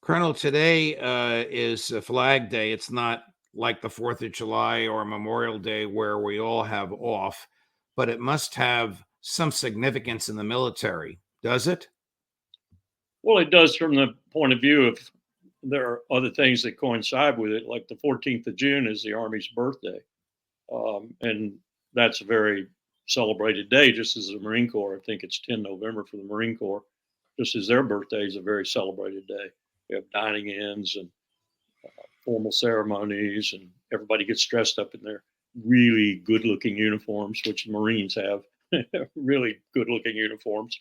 Colonel, today is Flag Day. It's not like the 4th of July or Memorial Day where we all have off, but it must have some significance in the military, does it? Well, it does from the point of view of there are other things that coincide with it, like the 14th of June is the Army's birthday. And that's a very celebrated day, just as the Marine Corps. I think it's 10 November for the Marine Corps, just as their birthday is a very celebrated day. We have dining ins and formal ceremonies, and everybody gets dressed up in their really good looking uniforms, which the Marines have really good looking uniforms,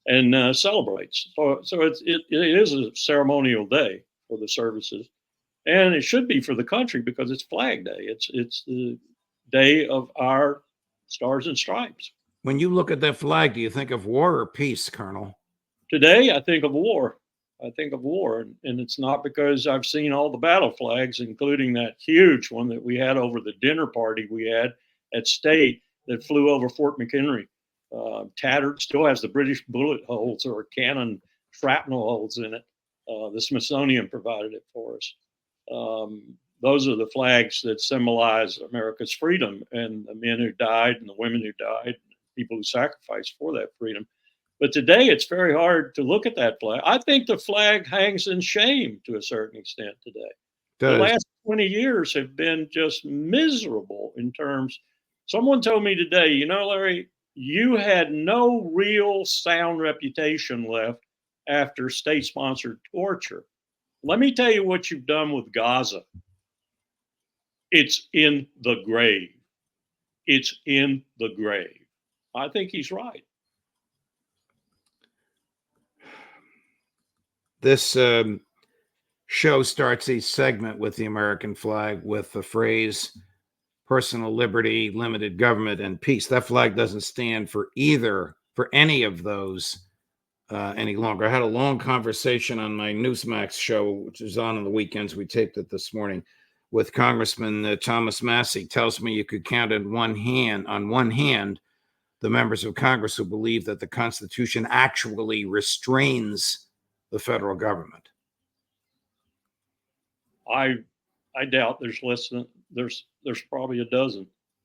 and celebrates. So it is a ceremonial day for the services, and it should be for the country because it's Flag Day. It's the day of our stars and stripes. When you look at that flag, do you think of war or peace, Colonel? Today, I think of war. I think of war, and it's not because I've seen all the battle flags, including that huge one that we had over the dinner party we had at State that flew over Fort McHenry. Tattered, still has the British bullet holes or cannon shrapnel holes in it. The Smithsonian provided it for us. Those are the flags that symbolize America's freedom and the men who died and the women who died, and people who sacrificed for that freedom. But today it's very hard to look at that flag. I think the flag hangs in shame to a certain extent today. The last 20 years have been just miserable in terms. Someone told me today, Larry, you had no real sound reputation left after state-sponsored torture. Let me tell you what you've done with Gaza. It's in the grave. It's in the grave. I think he's right. This show starts each segment with the American flag with the phrase personal liberty, limited government, and peace. That flag doesn't stand for any of those any longer. I had a long conversation on my Newsmax show, which is on the weekends. We taped it this morning with Congressman Thomas Massie. Tells me you could count on one hand the members of Congress who believe that the Constitution actually restrains the federal government. I doubt there's probably a dozen.